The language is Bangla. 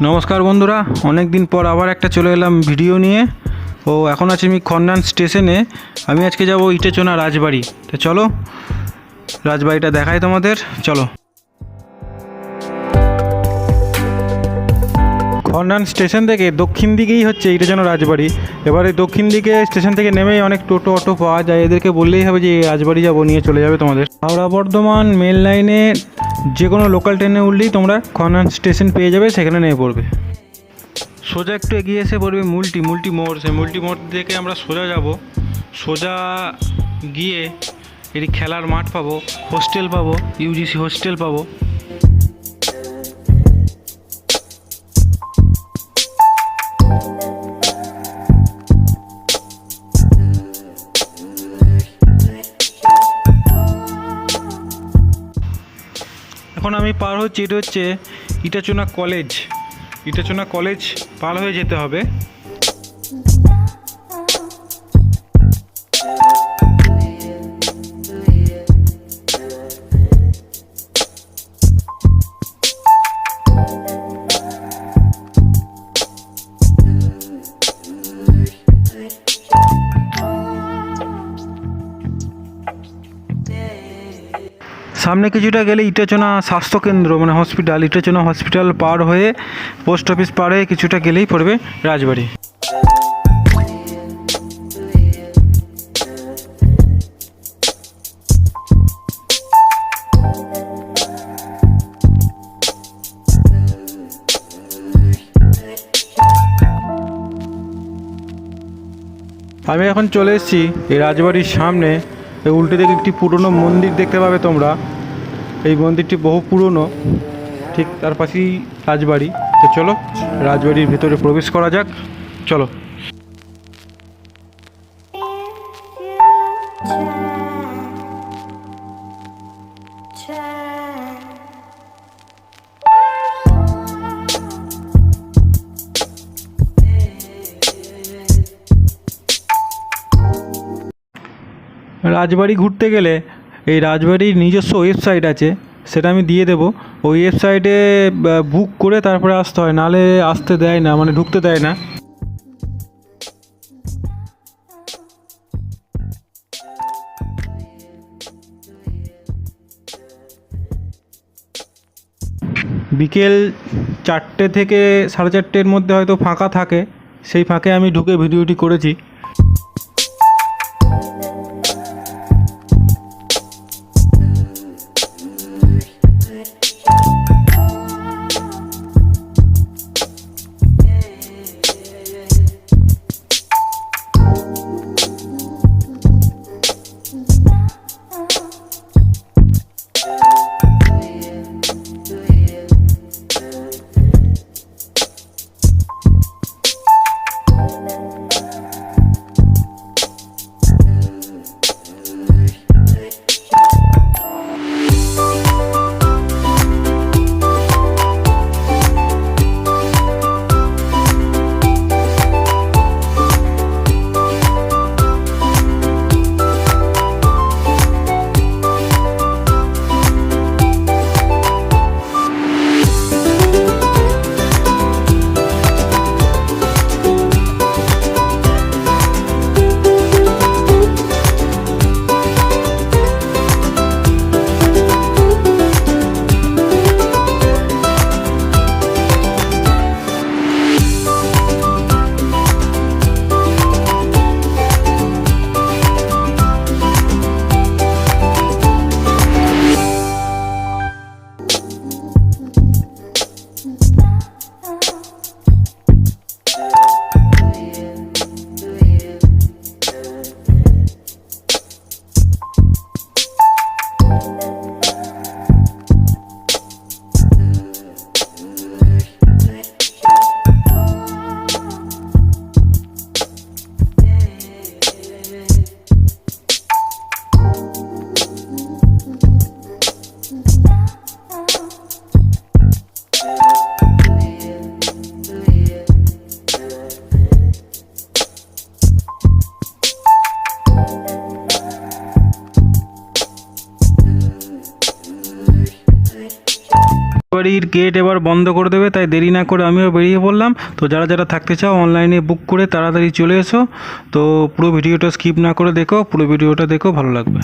নমস্কার বন্ধুরা, অনেক দিন পর আবার একটা চলে এলাম ভিডিও নিয়ে। ও এখন আছি আমি খন্ডান স্টেশনে। আমি আজকে যাব ইটেচনা রাজবাড়ি। তো চলো রাজবাড়িটা দেখাই তোমাদের, চলো। খন্ডান স্টেশন থেকে দক্ষিণ দিকেই হচ্ছে ইটেচনা রাজবাড়ি। এবারে দক্ষিণ দিকে স্টেশন থেকে নেমেই অনেক টোটো অটো পাওয়া যায়, এদেরকে বললেই হবে যে রাজবাড়ি যাবো, নিয়ে চলে যাবে তোমাদের। হাওড়া বর্ধমান মেল লাইনে যে কোনো লোকাল ট্রেনে উঠলেই তোমরা খন্ডান স্টেশন পেয়ে যাবে, সেখানে নেমে পড়বে। সোজা একটু এগিয়ে এসে পড়বে মুলটি মোড়। সেই মুলটি মোড় থেকে আমরা সোজা যাব। সোজা গিয়ে এটি খেলার মাঠ পাবো, হোস্টেল পাবো, ইউজিসি হোস্টেল পাবো। এখন আমি পার হচ্ছি, এটা হচ্ছে ইটেচনা কলেজ। ইটেচনা কলেজ পার হয়ে যেতে হবে। সামনে কিছুটা গেলে ইটেচনা স্বাস্থ্যকেন্দ্র মানে হসপিটাল, ইটেচনা হসপিটাল পার হয়ে পোস্ট অফিস পার হয়ে কিছুটা গেলেই পড়বে রাজবাড়ি। আমি এখন চলে এসেছি এই রাজবাড়ির সামনে। এই উল্টে দিকে একটি পুরনো মন্দির দেখতে পাবে তোমরা। এই মন্দিরটি বহু পুরনো, ঠিক তার পাশেই রাজবাড়ি। তো চলো রাজবাড়ির ভিতরে প্রবেশ করা যাক, চলো। রাজবাড়ি ঘুরতে গেলে এই রাজবাড়ির নিজস্ব ওয়েবসাইট আছে, সেটা আমি দিয়ে দেবো। ওই ওয়েবসাইটে বুক করে তারপরে আসতে হয়, নাহলে আসতে দেয় না, মানে ঢুকতে দেয় না। বিকেল 4টে থেকে 4:30-এর মধ্যে হয়তো ফাঁকা থাকে, সেই ফাঁকে আমি ঢুকে ভিডিওটি করেছি। সিটির গেট এবার বন্ধ করে দেবে, তাই দেরি না করে আমিও বেরিয়ে পড়লাম। তো যারা যারা থাকতে চাও অনলাইনে বুক করে তাড়াতাড়ি চলে এসো। তো পুরো ভিডিওটা স্কিপ না করে দেখো, পুরো ভিডিওটা দেখো, ভালো লাগবে।